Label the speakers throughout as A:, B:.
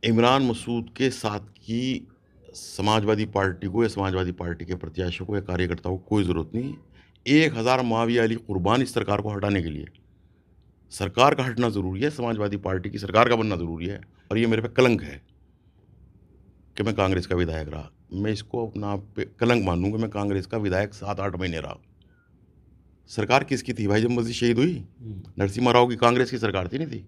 A: इमरान मसूद के साथ की समाजवादी पार्टी को या समाजवादी पार्टी के प्रत्याशियों को या कार्यकर्ताओं को कोई ज़रूरत नहीं। 1000 माविया अली कुर्बान इस सरकार को हटाने के लिए। सरकार का हटना ज़रूरी है, समाजवादी पार्टी की सरकार का बनना ज़रूरी है। और ये मेरे पे कलंक है कि मैं कांग्रेस का विधायक रहा। मैं इसको अपना आप पे कलंक मानूँ कि मैं कांग्रेस का विधायक 7-8 महीने रहा। सरकार किसकी थी भाई जब मस्जिद शहीद हुई? नरसिम्हा राव की कांग्रेस की सरकार थी, नहीं थी?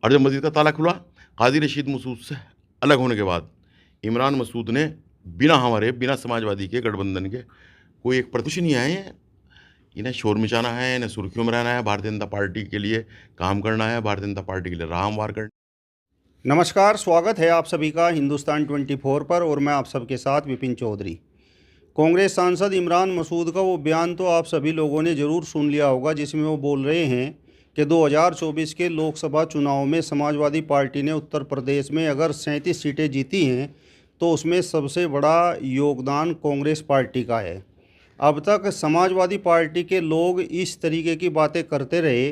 A: और जब मस्जिद का ताला खुला काजी रशीद मसूद से अलग होने के बाद इमरान मसूद ने बिना समाजवादी के गठबंधन के कोई एक कुछ नहीं आए हैं। इन्हें शोर मचाना है, इन्हें सुर्खियों में रहना है, भारतीय जनता पार्टी के लिए काम करना है, भारतीय जनता पार्टी के लिए राह हमवार करना।
B: नमस्कार, स्वागत है आप सभी का हिंदुस्तान 24 पर और मैं आप सबके साथ विपिन चौधरी। कांग्रेस सांसद इमरान मसूद का वो बयान तो आप सभी लोगों ने ज़रूर सुन लिया होगा, जिसमें वो बोल रहे हैं कि 2024 के लोकसभा चुनाव में समाजवादी पार्टी ने उत्तर प्रदेश में अगर 37 सीटें जीती हैं तो उसमें सबसे बड़ा योगदान कांग्रेस पार्टी का है। अब तक समाजवादी पार्टी के लोग इस तरीके की बातें करते रहे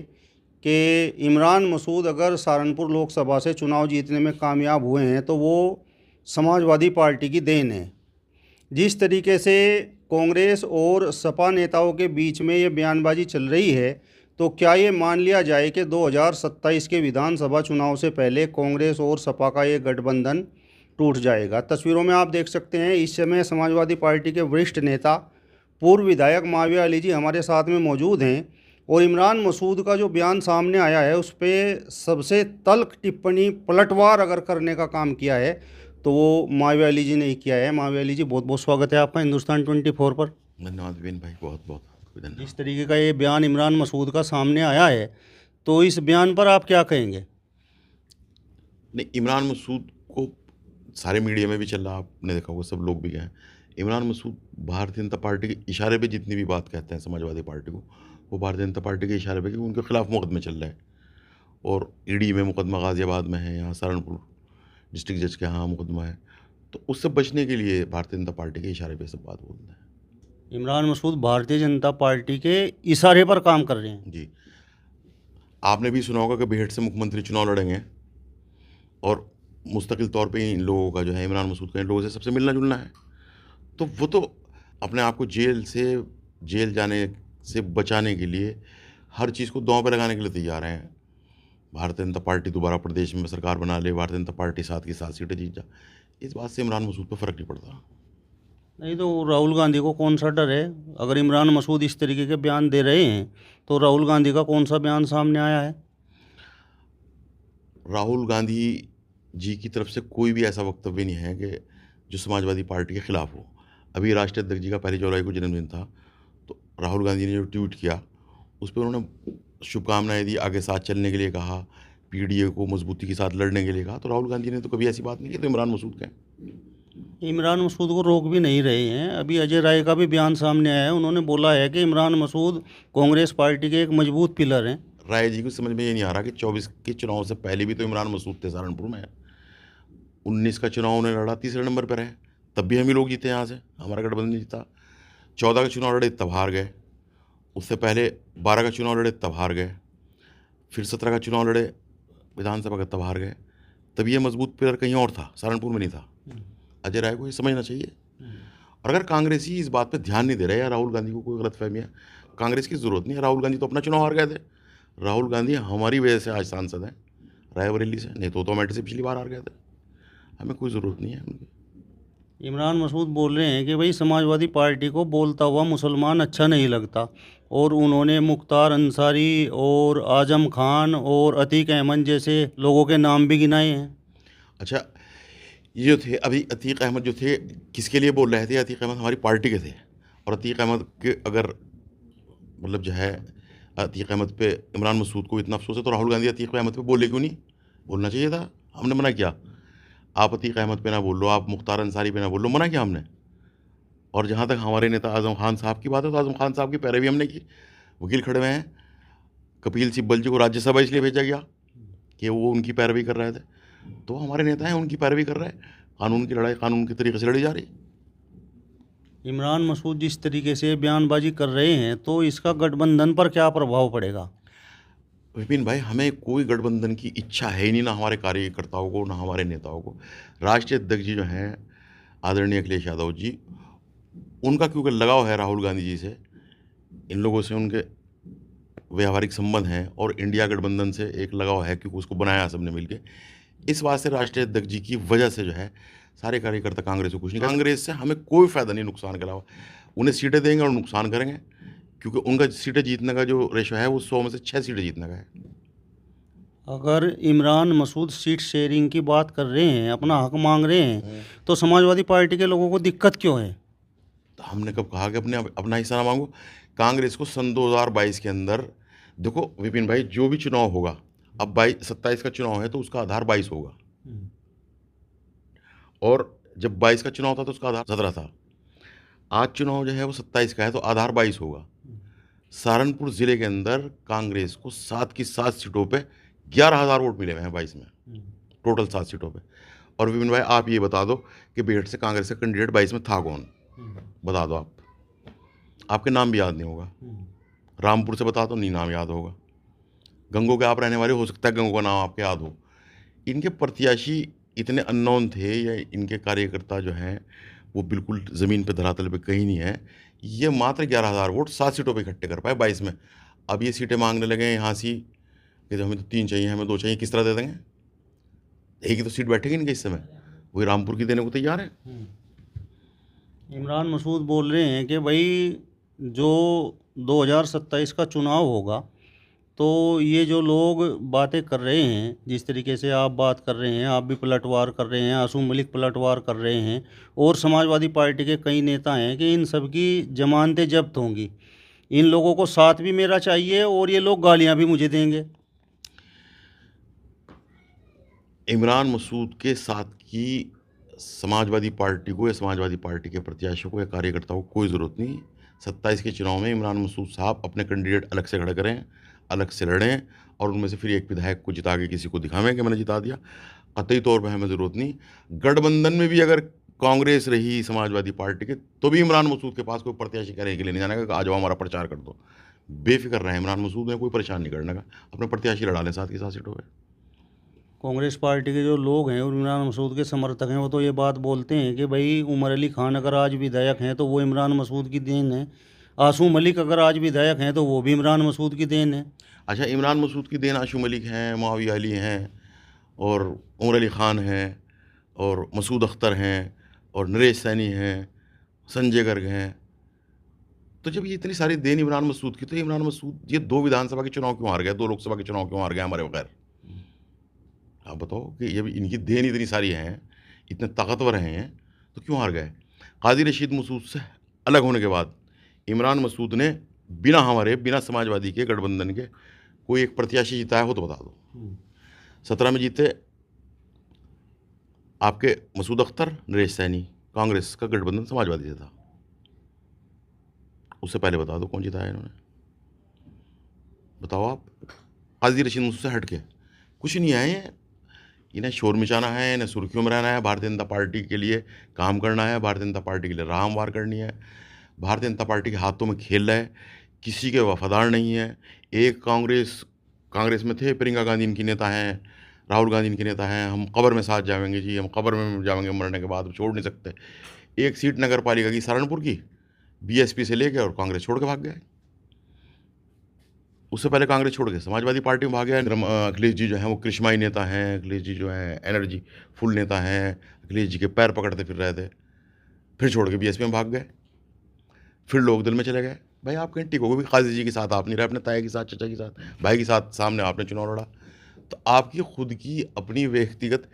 B: कि इमरान मसूद अगर सहारनपुर लोकसभा से चुनाव जीतने में कामयाब हुए हैं तो वो समाजवादी पार्टी की देन है। जिस तरीके से कांग्रेस और सपा नेताओं के बीच में ये बयानबाजी चल रही है, तो क्या ये मान लिया जाए कि 2027 के विधानसभा चुनाव से पहले कांग्रेस और सपा का ये गठबंधन टूट जाएगा? तस्वीरों में आप देख सकते हैं इस समय समाजवादी पार्टी के वरिष्ठ नेता पूर्व विधायक माविया अली जी हमारे साथ में मौजूद हैं और इमरान मसूद का जो बयान सामने आया है उस पर सबसे तल्ख टिप्पणी पलटवार अगर करने का काम किया है तो वो माविया अली जी ने ही किया है। माविया अली जी, बहुत बहुत स्वागत है आपका हिंदुस्तान 24 पर।
A: धन्यवाद विपिन भाई, बहुत बहुत धन्यवाद।
B: जिस तरीके का ये बयान इमरान मसूद का सामने आया है तो इस बयान पर आप क्या कहेंगे?
A: नहीं, इमरान मसूद को सारे मीडिया में भी चल रहा, आपने देखा होगा, सब लोग भी गए हैं। इमरान मसूद भारतीय जनता पार्टी के इशारे पे जितनी भी बात कहते हैं समाजवादी पार्टी को, वो भारतीय जनता पार्टी के इशारे पे कि उनके खिलाफ मुकदमे चल रहे हैं। और ईडी में मुकदमा गाज़ियाबाद में है, यहाँ सहारनपुर डिस्ट्रिक्ट जज के यहाँ मुकदमा है। तो उससे बचने के लिए भारतीय जनता पार्टी के इशारे पे सब बात बोलते हैं।
B: इमरान मसूद भारतीय जनता पार्टी के इशारे पर काम कर रहे हैं।
A: जी, आपने भी सुना होगा कि बेहट से मुख्यमंत्री चुनाव लड़ेंगे और मुस्तकिल तौर पे इन लोगों का जो है, इमरान मसूद का इन लोगों से सबसे मिलना जुलना है। तो वो तो अपने आप को जेल जाने से बचाने के लिए हर चीज़ को दांव पे लगाने के लिए तैयार हैं। भारतीय जनता पार्टी दोबारा प्रदेश में सरकार बना ले, भारतीय जनता पार्टी 7 की 7 सीटें जीत जा, इस बात से इमरान मसूद पर फ़र्क नहीं पड़ता।
B: नहीं तो राहुल गांधी को कौन सा डर है? अगर इमरान मसूद इस तरीके के बयान दे रहे हैं तो राहुल गांधी का कौन सा बयान सामने आया है?
A: राहुल गांधी जी की तरफ से कोई भी ऐसा वक्तव्य नहीं है कि जो समाजवादी पार्टी के खिलाफ हो। अभी राष्ट्रीय अध्यक्ष जी का 1 जुलाई को जन्मदिन था, तो राहुल गांधी ने जो ट्वीट किया उस पर उन्होंने शुभकामनाएं दी, आगे साथ चलने के लिए कहा, पीडीए को मजबूती के साथ लड़ने के लिए कहा। तो राहुल गांधी ने तो कभी ऐसी बात नहीं की। तो इमरान मसूद का
B: इमरान मसूद को रोक भी नहीं रहे हैं। अभी अजय राय का भी बयान सामने आया है, उन्होंने बोला है कि इमरान मसूद कांग्रेस पार्टी के एक मजबूत पिलर हैं।
A: राय जी को समझ में ये नहीं आ रहा कि 24 के चुनाव से पहले भी तो इमरान मसूद थे सहारनपुर में। 19 का चुनाव उन्होंने लड़ा, तीसरे नंबर पर है, तब भी हम ही लोग जीते यहाँ से, हमारा गठबंधन जीता। 14 का चुनाव लड़े तब हार गए, उससे पहले 12 का चुनाव लड़े तब हार गए, फिर 17 का चुनाव लड़े विधानसभा का तब हार गए। तब ये मजबूत पिलर कहीं और था, सहारनपुर में नहीं था। अजय राय को ये समझना चाहिए। और अगर कांग्रेसी इस बात पे ध्यान नहीं दे रहे या राहुल गांधी को कोई गलतफहमी है, कांग्रेस की ज़रूरत नहीं है। राहुल गांधी तो अपना चुनाव हार गए थे। राहुल गांधी हमारी वजह से आज सांसद हैं रायबरेली से, नहीं तो अमेठी से पिछली बार हार गए थे। हमें कोई ज़रूरत नहीं है उनकी।
B: इमरान मसूद बोल रहे हैं कि भाई समाजवादी पार्टी को बोलता हुआ मुसलमान अच्छा नहीं लगता, और उन्होंने मुख्तार अंसारी और आजम खान और अतीक अहमद जैसे लोगों के नाम भी गिनाए हैं।
A: अच्छा, ये जो थे अभी अतीक अहमद जो थे, किसके लिए बोल रहे थे? अतीक अहमद हमारी पार्टी के थे। और अतीक अहमद के अगर मतलब जो है, अतीक अहमद पे इमरान मसूद को इतना अफसोस है तो राहुल गांधी अतीक अहमद पे बोले क्यों नहीं? बोलना चाहिए था। हमने मना किया, आप अतीक अहमद पे ना बोल लो, आप मुख्तार अंसारी पे ना बोल लो, मना किया हमने। और जहाँ तक हमारे नेता आज़म खान साहब की बात है, तो आज़म खान साहब की पैरवी हमने की। वकील खड़े हुए हैं, कपिल सिब्बल जी को राज्यसभा इसलिए भेजा गया कि वो उनकी पैरवी कर रहे थे। तो हमारे नेता हैं, उनकी पैरवी कर रहे हैं, कानून की लड़ाई कानून के तरीके से लड़ी जा रही।
B: इमरान मसूद जिस तरीके से बयानबाजी कर रहे हैं तो इसका गठबंधन पर क्या प्रभाव पड़ेगा?
A: विपिन भाई, हमें कोई गठबंधन की इच्छा है ही नहीं, ना हमारे कार्यकर्ताओं को, ना हमारे नेताओं को। राष्ट्रीय अध्यक्ष जी जो हैं आदरणीय अखिलेश यादव जी, उनका क्योंकि लगाव है राहुल गांधी जी से, इन लोगों से उनके व्यावहारिक संबंध हैं और इंडिया गठबंधन से एक लगाव है क्योंकि उसको बनाया सबने मिलके। इस बात से राष्ट्रीय अध्यक्ष जी की वजह से जो है सारे कार्यकर्ता कांग्रेस को कुछ नहीं, कांग्रेस से हमें कोई फ़ायदा नहीं नुकसान के अलावा। उन्हें सीटें देंगे और नुकसान करेंगे, क्योंकि उनका सीटें जीतने का जो रेशो है वो 100 में से 6 सीटें जीतने का है।
B: अगर इमरान मसूद सीट शेयरिंग की बात कर रहे हैं, अपना हक मांग रहे हैं, तो समाजवादी पार्टी के लोगों को दिक्कत क्यों है?
A: तो हमने कब कहा कि अपना हिस्सा ना मांगो? कांग्रेस को सन 2022 के अंदर, देखो विपिन भाई, जो भी चुनाव होगा, अब 27 का चुनाव है तो उसका आधार 22 होगा, और जब 22 का चुनाव था तो उसका आधार 17 था। आज चुनाव जो है वो 27 का है तो आधार 22 होगा। सहारनपुर ज़िले के अंदर कांग्रेस को 7 की 7 सीटों पे 11,000 वोट मिले हुए हैं 22 में, टोटल 7 सीटों पे। और विपिन भाई, आप ये बता दो कि बेहट से कांग्रेस का कैंडिडेट 22 में था कौन? बता दो आप। आपके नाम भी याद नहीं होगा। रामपुर से बता दो, नहीं नाम याद होगा। गंगो के आप रहने वाले, हो सकता है गंगो का नाम आपके याद हो। इनके प्रत्याशी इतने अननोन थे, या इनके कार्यकर्ता जो हैं वो बिल्कुल ज़मीन पे धरातल पे कहीं नहीं है। ये मात्र 11,000 वोट 7 सीटों पे इकट्ठे कर पाए 22 में। अब ये सीटें मांगने लगे हैं यहाँ से कि हमें तो 3 चाहिए, हमें 2 चाहिए, किस तरह दे देंगे? एक ही तो सीट बैठेगी इनके इस समय, वही रामपुर की देने को तैयार है।
B: इमरान मसूद बोल रहे हैं कि भाई जो 2027 का चुनाव होगा, तो ये जो लोग बातें कर रहे हैं, जिस तरीके से आप बात कर रहे हैं, आप भी पलटवार कर रहे हैं, आसूम मलिक पलटवार कर रहे हैं, और समाजवादी पार्टी के कई नेता हैं कि इन सब की जमानतें जब्त होंगी, इन लोगों को साथ भी मेरा चाहिए और ये लोग गालियां भी मुझे देंगे।
A: इमरान मसूद के साथ की समाजवादी पार्टी को, या समाजवादी पार्टी के प्रत्याशियों को या कार्यकर्ताओं को कोई ज़रूरत नहीं। 27 के चुनाव में इमरान मसूद साहब अपने कैंडिडेट अलग से खड़े करें, अलग से लड़ें, और उनमें से फिर एक विधायक को जिता के किसी को दिखावें कि मैंने जिता दिया। कतई तौर पर हमें ज़रूरत नहीं। गठबंधन में भी अगर कांग्रेस रही समाजवादी पार्टी के, तो भी इमरान मसूद के पास कोई प्रत्याशी करने के लिए नहीं जाने का, आ जाओ हमारा प्रचार कर दो। बेफिक्र रहें, इमरान मसूद ने कोई परेशान नहीं करने का, अपने प्रत्याशी लड़ा लें 7 की 7 सीटों पर।
B: कांग्रेस पार्टी के जो लोग हैं और इमरान मसूद के समर्थक हैं, वो तो ये बात बोलते हैं कि भाई उमर अली खान अगर आज विधायक हैं तो वो इमरान मसूद की देन है, आसू मलिक अगर आज विधायक हैं तो वो भी इमरान मसूद की देन है।
A: अच्छा, इमरान मसूद की देन आशू मलिक हैं, मुआविया अली हैं, और उमर अली ख़ान हैं, और मसूद अख्तर हैं, और नरेश सैनी हैं, संजय गर्ग हैं। तो जब ये इतनी सारी देन इमरान मसूद की, तो इमरान मसूद ये 2 विधानसभा के चुनाव क्यों हार गए, 2 लोकसभा के चुनाव क्यों हार गए हमारे बगैर? आप बताओ कि जब इनकी देन इतनी सारी हैं, इतने ताकतवर हैं, तो क्यों हार गए? काजी रशीद मसूद से अलग होने के बाद इमरान मसूद ने बिना समाजवादी के गठबंधन के कोई एक प्रत्याशी जिताया हो तो बता दो। 17 में जीते आपके मसूद अख्तर, नरेश सैनी, कांग्रेस का गठबंधन समाजवादी से था। उससे पहले बता दो कौन जिताया इन्होंने, बताओ आप। काजी रशीद मसूद से हट के कुछ नहीं आए हैं। इन्हें शोर मचाना है, इन्हें सुर्खियों में रहना है, भारतीय जनता पार्टी के लिए काम करना है, भारतीय जनता पार्टी के लिए राह हमवार करनी है। भारतीय जनता पार्टी के हाथों में खेल रहा है, किसी के वफादार नहीं है। एक कांग्रेस में थे, प्रियंका गांधी इनकी नेता हैं, राहुल गांधी इनके नेता हैं, हम कब्र में साथ जाएंगे जी, हम कब्र में जाएंगे मरने के बाद, छोड़ नहीं सकते। एक सीट नगर पालिका की सहारनपुर की बीएसपी से ले गए और कांग्रेस छोड़ के भाग गए। उससे पहले कांग्रेस छोड़ के समाजवादी पार्टी में भाग गया। अखिलेश जी जो हैं वो कृष्माई नेता हैं, अखिलेश जी जो हैं एनर्जी फुल नेता हैं, अखिलेश जी के पैर पकड़ते फिर रहे थे, फिर छोड़ के बीएसपी में भाग गए, फिर लोक दल में चले गए। भाई आप कहीं टिकोगे भी, काजी जी के साथ आप नहीं रहे, अपने ताया के साथ, चचा के साथ, भाई के साथ सामने आपने चुनाव लड़ा। तो आपकी खुद की अपनी व्यक्तिगत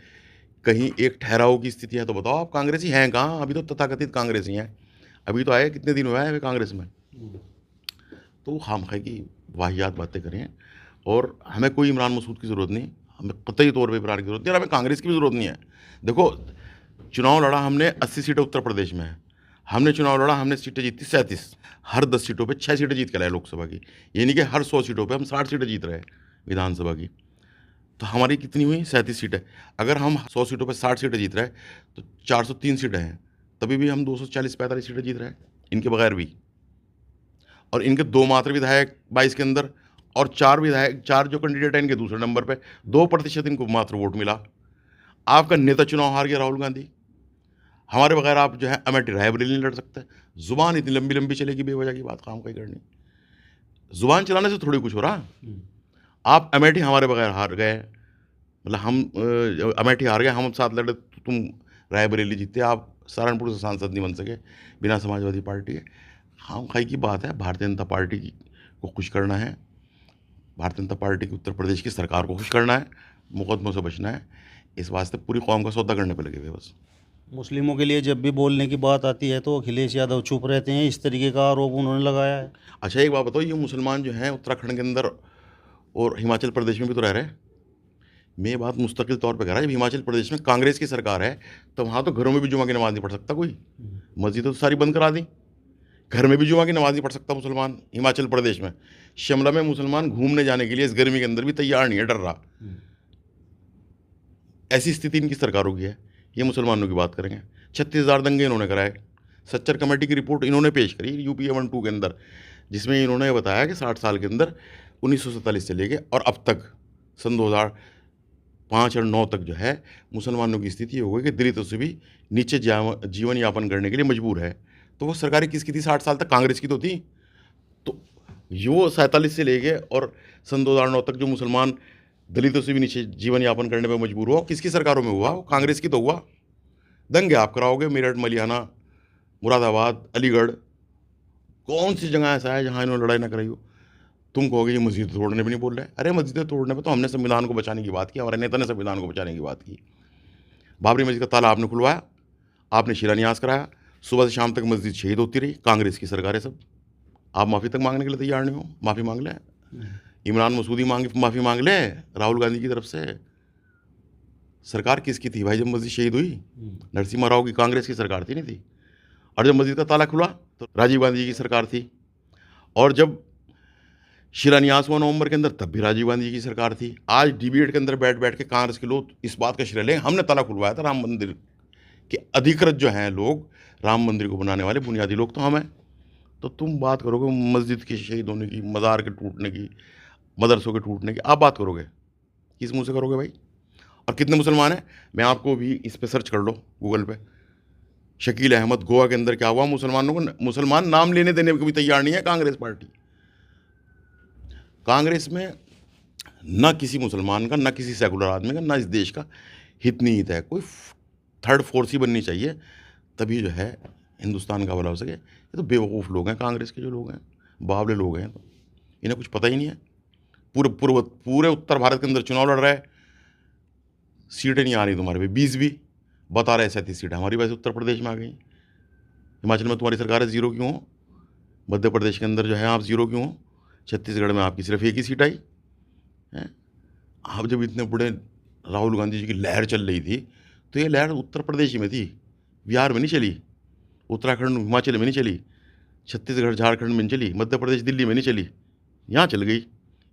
A: कहीं एक ठहराव की स्थिति है तो बताओ, आप कांग्रेसी हैं कहाँ? अभी तो तथाकथित कांग्रेसी हैं, अभी तो आए कितने दिन हुए हैं कांग्रेस में। तो खामखा की वाहियात बातें करें, और हमें कोई इमरान मसूद की ज़रूरत नहीं, हमें कतई तौर पे इमरान की ज़रूरत नहीं, और हमें कांग्रेस की भी ज़रूरत नहीं है। देखो, चुनाव लड़ा हमने 80 सीटें उत्तर प्रदेश में है, हमने चुनाव लड़ा, हमने सीटें जीती 37, हर 10 सीटों पे 6 सीटें जीत के लाए लोकसभा की, यानी कि हर 100 सीटों पे हम 60 सीटें जीत रहे हैं विधानसभा की। तो हमारी कितनी हुई? 37 सीटें। अगर हम 100 सीटों पे 60 सीटें जीत रहे हैं तो 403 सीटें हैं, तभी भी हम 240-45 सीटें जीत रहे हैं इनके बगैर भी। और इनके 2 मात्र विधायक 22 के अंदर, और 4 विधायक, 4 जो कैंडिडेट हैं इनके दूसरे नंबर पे, 2% इनको मात्र वोट मिला। आपका नेता चुनाव हार गया राहुल गांधी। हमारे बगैर आप जो है अमेठी रायबरेली नहीं लड़ सकते। ज़ुबान इतनी लंबी लंबी चलेगी बेवजह की बात काम कहीं करनी। ज़ुबान चलाने से थोड़ी कुछ हो रहा। आप अमेठी हमारे बगैर हार गए, मतलब हम अमेठी हार गए, हम साथ लड़े तो तुम रायबरेली जीते। आप सहारनपुर से सांसद नहीं बन सके बिना समाजवादी पार्टी के। हम खाई की बात है, भारतीय जनता पार्टी को खुश करना है, भारतीय जनता पार्टी की उत्तर प्रदेश की सरकार को खुश करना है, मुकदमों से बचना है। इस वास्ते पूरी कौम का सौदा करने पर लगे हुए बस।
B: मुस्लिमों के लिए जब भी बोलने की बात आती है तो अखिलेश यादव चुप रहते हैं, इस तरीके का आरोप उन्होंने लगाया है।
A: अच्छा एक बात बताओ, ये मुसलमान जो हैं उत्तराखंड के अंदर और हिमाचल प्रदेश में भी तो रह रहे हैं। मैं बात मुस्तकिल तौर पे कर रहा है, जब हिमाचल प्रदेश में कांग्रेस की सरकार है तो वहाँ तो घरों में भी जुमा की नमाज़ नहीं पढ़ सकता कोई। मस्जिदें तो सारी बंद करा दी, घर में भी जुमा की नमाज़ नहीं पढ़ सकता मुसलमान हिमाचल प्रदेश में। शिमला में मुसलमान घूमने जाने के लिए इस गर्मी के अंदर भी तैयार नहीं है, डर रहा। ऐसी स्थिति इनकी सरकारों की है। ये मुसलमानों की बात करेंगे। 36,000 दंगे इन्होंने कराए। सच्चर कमेटी की रिपोर्ट इन्होंने पेश करी यूपीए 1-2 के अंदर, जिसमें इन्होंने बताया कि 60 साल के अंदर 1947 से लेके और अब तक सन 2005 और 9 तक जो है मुसलमानों की स्थिति हो गई कि दलितों से भी नीचे जीवन यापन करने के लिए मजबूर है। तो वो सरकारें किसकी थी 60 साल तक? कांग्रेस की तो थी। तो यो 47 से लेके और सन 2009 तक जो मुसलमान दलितों से भी नीचे जीवन यापन करने पर मजबूर हुआ, किसकी सरकारों में हुआ? वो कांग्रेस की तो हुआ। दंगे आप कराओगे मेरठ, मलियाना, मुरादाबाद, अलीगढ़, कौन सी जगह ऐसा है जहाँ इन्होंने लड़ाई ना कराई हो? तुम कहोगे ये मस्जिद तोड़ने भी नहीं बोल रहे। अरे मस्जिदें तोड़ने पे तो हमने संविधान को बचाने की बात की, हमारे नेता ने संविधान को बचाने की बात की। बाबरी मस्जिद का ताला आपने खुलवाया, आपने शिलान्यास कराया, सुबह से शाम तक मस्जिद शहीद होती रही। कांग्रेस की सरकार है सब। आप माफ़ी तक मांगने के लिए तैयार नहीं हो। माफ़ी मांग लें, इमरान मसूदी माफ़ी मांग ले राहुल गांधी की तरफ से। सरकार किसकी थी भाई जब मस्जिद शहीद हुई? नरसिम्हा राव की कांग्रेस की सरकार थी, नहीं थी? और जब मस्जिद का ताला खुला तो राजीव गांधी की सरकार थी। और जब शिलान्यास हुआ नवंबर के अंदर तब भी राजीव गांधी की सरकार थी। आज डिबेट के अंदर बैठ बैठ के कांग्रेस के लोग इस बात का श्रेय लें हमने ताला खुलवाया था राम मंदिर के। अधिकृत जो हैं लोग, राम मंदिर को बनाने वाले बुनियादी लोग तो हम हैं। तो तुम बात करोगे मस्जिद के शहीद होने की, मज़ार के टूटने की, मदरसों के टूटने की, आप बात करोगे? किस मुंह से करोगे भाई? और कितने मुसलमान हैं? मैं आपको भी इस पे सर्च कर लो गूगल पे। शकील अहमद, गोवा के अंदर क्या हुआ? मुसलमानों को, मुसलमान नाम लेने देने को भी तैयार नहीं है कांग्रेस पार्टी। कांग्रेस में ना किसी मुसलमान का, ना किसी सेकुलर आदमी का, ना इस देश का हित निहित है। कोई थर्ड फोर्स ही बननी चाहिए, तभी जो है हिंदुस्तान का भला हो सके। ये तो बेवकूफ़ लोग हैं कांग्रेस के जो लोग हैं, बावले लोग हैं। तो इन्हें कुछ पता ही नहीं है। पूरे उत्तर भारत के अंदर चुनाव लड़ रहा है, सीटें नहीं आ रही तुम्हारे पे, 20 भी बता रहे 37 सीटें हमारी वैसे उत्तर प्रदेश में आ गई। हिमाचल में तुम्हारी सरकार है, ज़ीरो क्यों हो? मध्य प्रदेश के अंदर जो है आप ज़ीरो क्यों हो? छत्तीसगढ़ में आपकी सिर्फ एक ही सीट आई है। आप जब इतने बड़े राहुल गांधी जी की लहर चल रही थी तो ये लहर उत्तर प्रदेश में थी, बिहार में नहीं चली, उत्तराखंड हिमाचल में नहीं चली, छत्तीसगढ़ झारखंड में नहीं चली, मध्य प्रदेश दिल्ली में नहीं चली, यहाँ चल गई।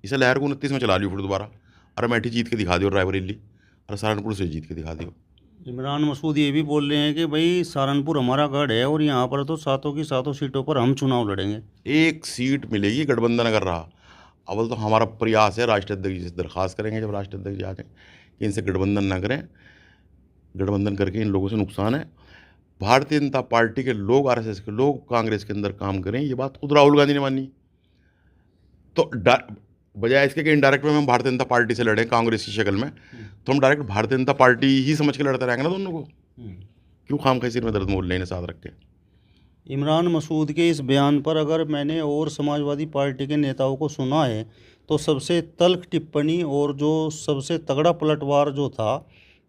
A: इसे लहर को 29 में चला लियो फिर दोबारा, और अमेठी जीत के दिखा दियो, रायबरेली और सहारनपुर से जीत के दिखा दियो।
B: इमरान मसूद ये भी बोल रहे हैं कि भाई सहारनपुर हमारा गढ़ है और यहाँ पर तो सातों की सातों सीटों पर हम चुनाव लड़ेंगे।
A: एक सीट मिलेगी, गठबंधन कर रहा। अव्वल तो हमारा प्रयास है, राष्ट्राध्यक्ष जी से दरख्वास्त करेंगे जब राष्ट्राध्यक्ष जी आ जाए कि इनसे गठबंधन ना करें। गठबंधन करके इन लोगों से नुकसान है। भारतीय जनता पार्टी के लोग, आरएसएस के लोग कांग्रेस के अंदर काम करें, ये बात खुद राहुल गांधी ने मानी। तो बजाय इसके कि इनडायरेक्ट में हम भारतीय जनता पार्टी से लड़ें कांग्रेस की शक्ल में, तो हम डायरेक्ट भारतीय जनता पार्टी ही समझ के लड़ते रहेंगे ना दोनों को। क्यों खामखा सिर में दर्द मोल लेने साथ रख के?
B: इमरान मसूद के इस बयान पर अगर मैंने और समाजवादी पार्टी के नेताओं को सुना है तो सबसे तल्ख टिप्पणी और जो सबसे तगड़ा पलटवार जो था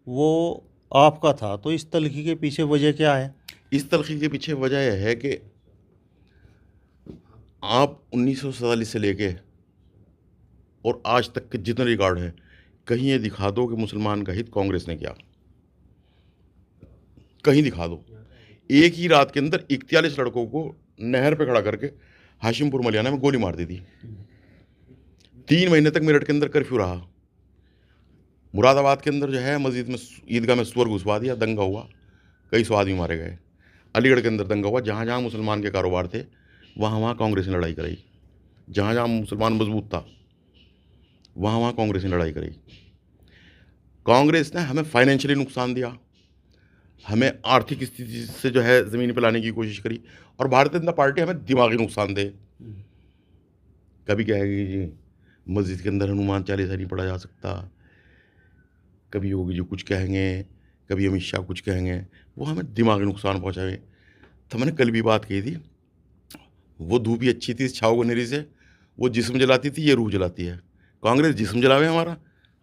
B: वो आपका था। तो इस तल्खी के पीछे वजह क्या है?
A: इस तलखी के पीछे वजह यह है कि आप 1947 से लेके और आज तक के जितने रिकॉर्ड हैं, कहीं ये दिखा दो कि मुसलमान का हित कांग्रेस ने किया, कहीं दिखा दो। एक ही रात के अंदर 41 लड़कों को नहर पे खड़ा करके हाशिमपुर मलियाना में गोली मार दी थी। 3 महीने तक मेरठ के अंदर कर्फ्यू रहा। मुरादाबाद के अंदर जो है मस्जिद में, ईदगाह में सुअर घुसवा दिया, दंगा हुआ, कई 100 आदमी मारे गए। अलीगढ़ के अंदर दंगा हुआ, जहाँ जहाँ मुसलमान के कारोबार थे वहाँ वहाँ कांग्रेस ने लड़ाई कराई। जहाँ जहाँ मुसलमान मजबूत था वहाँ वहाँ कांग्रेस ने लड़ाई करी। कांग्रेस ने हमें फाइनेंशियली नुकसान दिया, हमें आर्थिक स्थिति से जो है ज़मीन पे लाने की कोशिश करी, और भारतीय जनता पार्टी हमें दिमागी नुकसान दे। कभी कहेगी जी मस्जिद के अंदर हनुमान चालीसा नहीं पढ़ा जा सकता, कभी योगी जी कुछ कहेंगे, कभी अमित शाह कुछ कहेंगे, वो हमें दिमागी नुकसान पहुँचाएंगे। तो मैंने कल भी बात कही थी, वो धूप ही अच्छी थी इस छाव गनेरी से, वो जिस्म जलाती थी, ये रूह जलाती है। कांग्रेस जिस्म जलावे हमारा,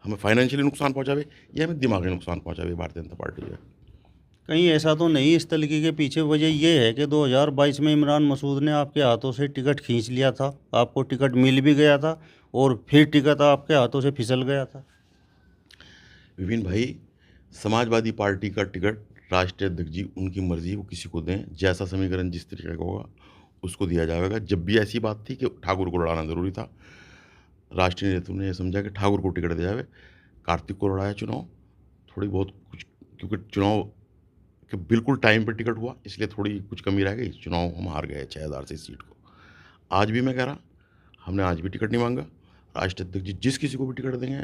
A: हमें फाइनेंशियली नुकसान पहुँचावे, ये हमें दिमागी नुकसान पहुँचावे भारतीय जनता पार्टी जो है।
B: कहीं ऐसा तो नहीं इस तरीके के पीछे वजह ये है कि 2022 में इमरान मसूद ने आपके हाथों से टिकट खींच लिया था, आपको टिकट मिल भी गया था और फिर टिकट आपके हाथों से फिसल गया था?
A: विपिन भाई, समाजवादी पार्टी का टिकट राष्ट्रीय अध्यक्ष जी उनकी मर्जी, वो किसी को दें, जैसा समीकरण जिस तरीके का होगा उसको दिया जाएगा। जब भी ऐसी बात थी कि ठाकुर को लड़ाना ज़रूरी था, राष्ट्रीय नेतृत्व ने यह समझा कि ठाकुर को टिकट दिया जाए। कार्तिक को लड़ाया चुनाव, थोड़ी बहुत कुछ, क्योंकि चुनाव के बिल्कुल टाइम पे टिकट हुआ, इसलिए थोड़ी कुछ कमी रह गई, चुनाव हम हार गए 6000 से इस सीट को। आज भी मैं कह रहा, हमने आज भी टिकट नहीं मांगा। राष्ट्रीय अध्यक्ष जी जिस किसी को भी टिकट देंगे,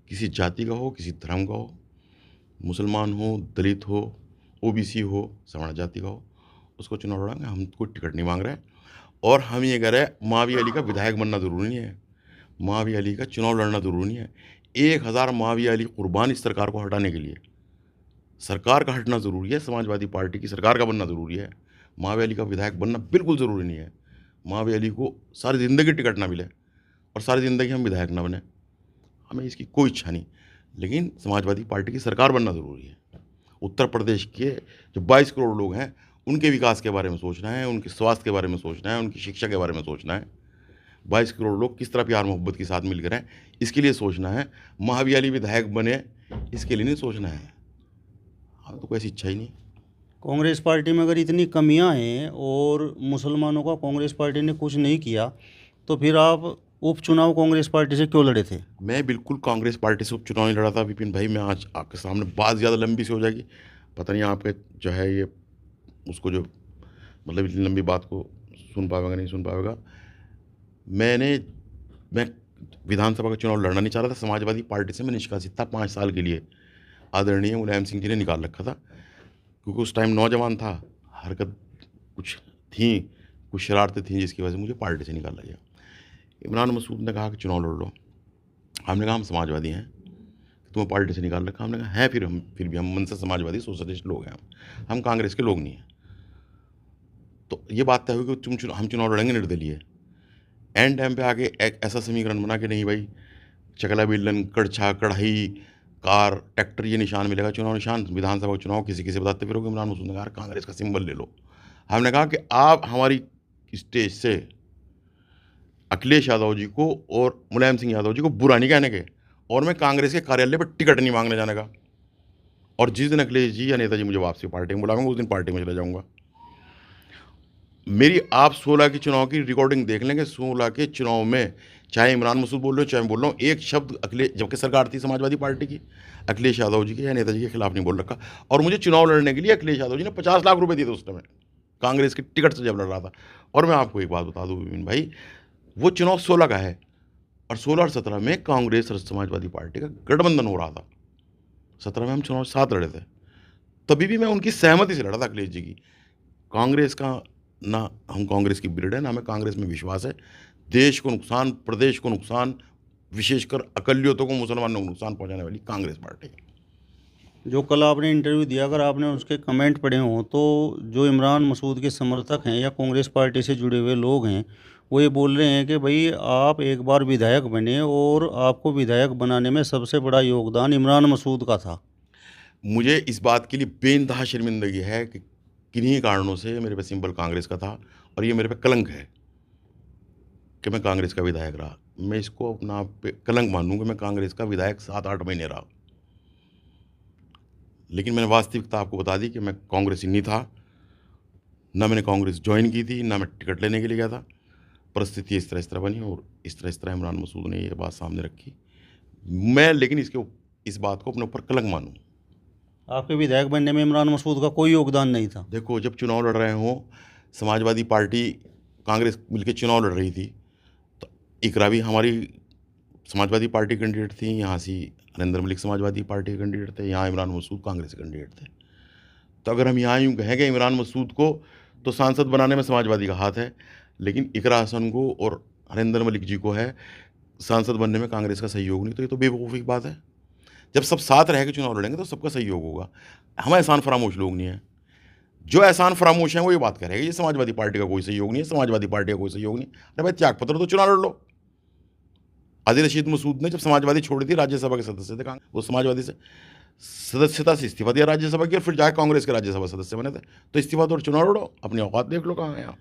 A: किसी जाति का हो, किसी धर्म का हो, मुसलमान हो, दलित हो, ओबीसी हो, सवर्ण जाति का हो, उसको चुनाव लड़ाएंगे। हम कोई टिकट नहीं मांग रहे हैं, और हम ये कह रहे हैं मावी अली का विधायक बनना ज़रूरी नहीं है, मावी अली का चुनाव लड़ना ज़रूरी नहीं है। 1000 मावी अली कुर्बान इस सरकार को हटाने के लिए। सरकार का हटना ज़रूरी है, समाजवादी पार्टी की सरकार का बनना ज़रूरी है। मावी अली का विधायक बनना बिल्कुल ज़रूरी नहीं है। मावी अली को सारी ज़िंदगी टिकट ना मिले और सारी ज़िंदगी हम विधायक ना बने, हमें इसकी कोई इच्छा नहीं, लेकिन समाजवादी पार्टी की सरकार बनना ज़रूरी है। उत्तर प्रदेश के जो 22 करोड़ लोग हैं, उनके विकास के बारे में सोचना है, उनके स्वास्थ्य के बारे में सोचना है, उनकी शिक्षा के बारे में सोचना है। 22 करोड़ लोग किस तरह प्यार मोहब्बत के साथ मिलकर हैं, इसके लिए सोचना है। महावी अली विधायक बने, इसके लिए नहीं सोचना है। हमें तो कोई ऐसी इच्छा ही नहीं।
B: कांग्रेस पार्टी में अगर इतनी कमियां हैं और मुसलमानों का कांग्रेस पार्टी ने कुछ नहीं किया, तो फिर आप उपचुनाव कांग्रेस पार्टी से क्यों लड़े थे?
A: मैं बिल्कुल कांग्रेस पार्टी से उपचुनाव नहीं लड़ा था विपिन भाई। मैं आज आपके सामने बात ज़्यादा लंबी सी हो जाएगी, पता नहीं आपके जो है ये उसको जो मतलब इतनी लंबी बात को सुन पाएगा नहीं सुन पाएगा। मैं विधानसभा का चुनाव लड़ना नहीं चाह रहा था। समाजवादी पार्टी से मैं निष्कासित था 5 साल के लिए। आदरणीय मुलायम सिंह जी ने निकाल रखा था, क्योंकि उस टाइम नौजवान था, हरकत कुछ थी, कुछ शरारतें थीं, जिसकी वजह से मुझे पार्टी से निकाला गया। इमरान मसूद ने कहा कि चुनाव लड़ लो। हमने कहा हम समाजवादी हैं, तुम्हें पार्टी से निकाल रखा। हमने कहा है, फिर भी हम मन से समाजवादी सोशलिस्ट लोग हैं, हम कांग्रेस के लोग नहीं हैं। तो ये बात तय हुई कि हम चुनाव लड़ेंगे निर्दलीय। एंड टाइम पे आके एक ऐसा समीकरण बना कि नहीं भाई, चकला बेलन, कड़छा, कढ़ाई, कार, ट्रैक्टर, ये निशान मिलेगा, चुनाव निशान। विधानसभा चुनाव किसी किसी बताते फिरोगे। इमरान मसूद ने कहा कांग्रेस का सिंबल ले लो। हमने कहा कि आप हमारी स्टेज से अखिलेश यादव जी को और मुलायम सिंह यादव जी को बुरा नहीं कहने के, और मैं कांग्रेस के कार्यालय पर टिकट नहीं मांगने जाने का। और जिस दिन अखिलेश जी या नेताजी मुझे वापसी पार्टी में बुलाऊंगा, उस दिन पार्टी में चले जाऊंगा। मेरी आप 16 के चुनाव की रिकॉर्डिंग देख लेंगे। 16 के चुनाव में चाहे इमरान मसूद बोल रहे हो, चाहे मैं बोल रहा हूँ, एक शब्द अखिलेश, जबकि सरकार थी समाजवादी पार्टी की, अखिलेश यादव जी के या नेताजी के खिलाफ नहीं बोल रखा। और मुझे चुनाव लड़ने के लिए अखिलेश यादव जी ने 50 लाख रुपए दिए थे उस समय, कांग्रेस की टिकट से जब लड़ रहा था। और मैं आपको एक बात बता दूँ विपिन भाई, वो चुनाव 16 का है, और 16 और 17 में कांग्रेस और समाजवादी पार्टी का गठबंधन हो रहा था। 17 में हम चुनाव साथ लड़े थे, तभी भी मैं उनकी सहमति से लड़ा था अखिलेश जी की। कांग्रेस का ना, हम कांग्रेस की ब्रीड है, ना हमें कांग्रेस में विश्वास है। देश को नुकसान, प्रदेश को नुकसान, विशेषकर अकलियतों को, मुसलमानों को नुकसान पहुंचाने वाली कांग्रेस पार्टी है।
B: जो कल आपने इंटरव्यू दिया, अगर आपने उसके कमेंट पढ़े हों, तो जो इमरान मसूद के समर्थक हैं या कांग्रेस पार्टी से जुड़े हुए लोग हैं, वो ये बोल रहे हैं कि भाई आप एक बार विधायक बने और आपको विधायक बनाने में सबसे बड़ा योगदान इमरान मसूद का था।
A: मुझे इस बात के लिए बेइंतहा शर्मिंदगी है कि किन्हीं कारणों से मेरे पे सिंबल कांग्रेस का था, और ये मेरे पे कलंक है कि मैं कांग्रेस का विधायक रहा। मैं इसको अपना आप पे कलंक मानूंगा। मैं कांग्रेस का विधायक 7-8 महीने रहा, लेकिन मैंने वास्तविकता आपको बता दी कि मैं कांग्रेसी नहीं था, ना मैंने कांग्रेस ज्वाइन की थी, ना मैं टिकट लेने के लिए गया था। परिस्थिति इस तरह बनी, और इस तरह इमरान मसूद ने ये बात सामने रखी। मैं लेकिन इस बात को अपने ऊपर कलंक मानूँ।
B: आपके विधायक बनने में इमरान मसूद का कोई योगदान नहीं था।
A: देखो, जब चुनाव लड़ रहे हों, समाजवादी पार्टी कांग्रेस मिलकर चुनाव लड़ रही थी, तो इकरा भी हमारी समाजवादी पार्टी कैंडिडेट थी, यहाँ से नरेंद्र मलिक समाजवादी पार्टी के कैंडिडेट थे, यहाँ इमरान मसूद कांग्रेस के कैंडिडेट थे। तो अगर हम यहाँ यूँ कहेंगे इमरान मसूद को तो सांसद बनाने में समाजवादी का हाथ है, लेकिन इकरा हसन को और नरेंद्र मलिक जी को है सांसद बनने में कांग्रेस का सहयोग नहीं, तो ये तो बेवकूफ़ी की बात है। जब सब साथ रह के चुनाव लड़ेंगे तो सबका सहयोग होगा। हम एहसान फरामोश लोग नहीं हैं। जो एहसान फरामोश हैं वो ये बात कह रहे हैं कि ये समाजवादी पार्टी का कोई सहयोग नहीं है, समाजवादी पार्टी का कोई सहयोग नहीं। अरे भाई त्याग पत्र तो चुनाव लड़ लो। आदिल रशीद मसूद ने जब समाजवादी छोड़ी थी, राज्यसभा के सदस्य थे, वो समाजवादी से सदस्यता से इस्तीफा दिया राज्यसभा की, और फिर जाके कांग्रेस के राज्यसभा सदस्य बने थे। तो इस्तीफा तो चुनाव लड़ो, अपनी औकात देख लो कहाँ है आप।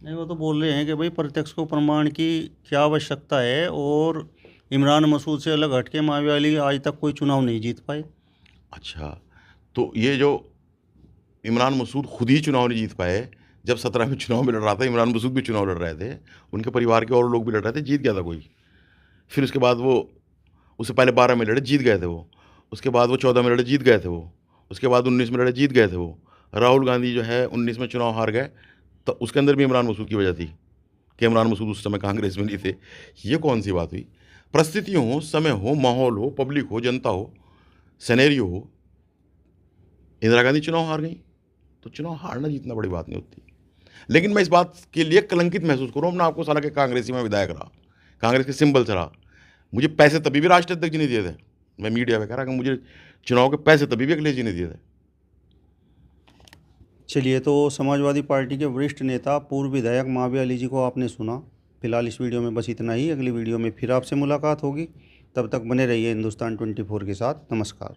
B: नहीं, वो तो बोल रहे हैं कि भाई प्रत्यक्ष को प्रमाण की क्या आवश्यकता है, और इमरान मसूद से अलग हटके मायावती आज तक कोई चुनाव नहीं जीत पाए।
A: अच्छा, तो ये जो इमरान मसूद खुद ही चुनाव नहीं जीत पाए, जब 17 में चुनाव में लड़ रहा था, इमरान मसूद भी चुनाव लड़ रहे थे, उनके परिवार के और लोग भी लड़ रहे थे, जीत गया था कोई। फिर उसके बाद वो, उससे पहले 12 में लड़े, जीत गए थे वो। उसके बाद वो 14 में लड़े, जीत गए थे वो। उसके बाद 19 में लड़े, जीत गए थे वो। राहुल गांधी जो है 19 में चुनाव हार गए, तो उसके अंदर भी इमरान मसूद की वजह थी कि इमरान मसूद उस समय कांग्रेस में नहीं थे। ये कौन सी बात हुई? परिस्थितियों हो, समय हो, माहौल हो, पब्लिक हो, जनता हो, सिनेरियो हो। इंदिरा गांधी चुनाव हार गई, तो चुनाव हारना जीतना बड़ी बात नहीं होती। लेकिन मैं इस बात के लिए कलंकित महसूस करूँ अपना आपको, साला के कांग्रेसी में विधायक रहा, कांग्रेस के सिंबल से रहा। मुझे पैसे तभी भी राष्ट्रीय अध्यक्ष जी ने दिए थे। मैं मीडिया में कह रहा कि मुझे चुनाव के पैसे तभी भी अखिलेश जी ने दिए थे।
B: चलिए, तो समाजवादी पार्टी के वरिष्ठ नेता पूर्व विधायक मायावती जी को आपने सुना। फिलहाल इस वीडियो में बस इतना ही। अगली वीडियो में फिर आपसे मुलाकात होगी। तब तक बने रहिए हिंदुस्तान 24 के साथ। नमस्कार।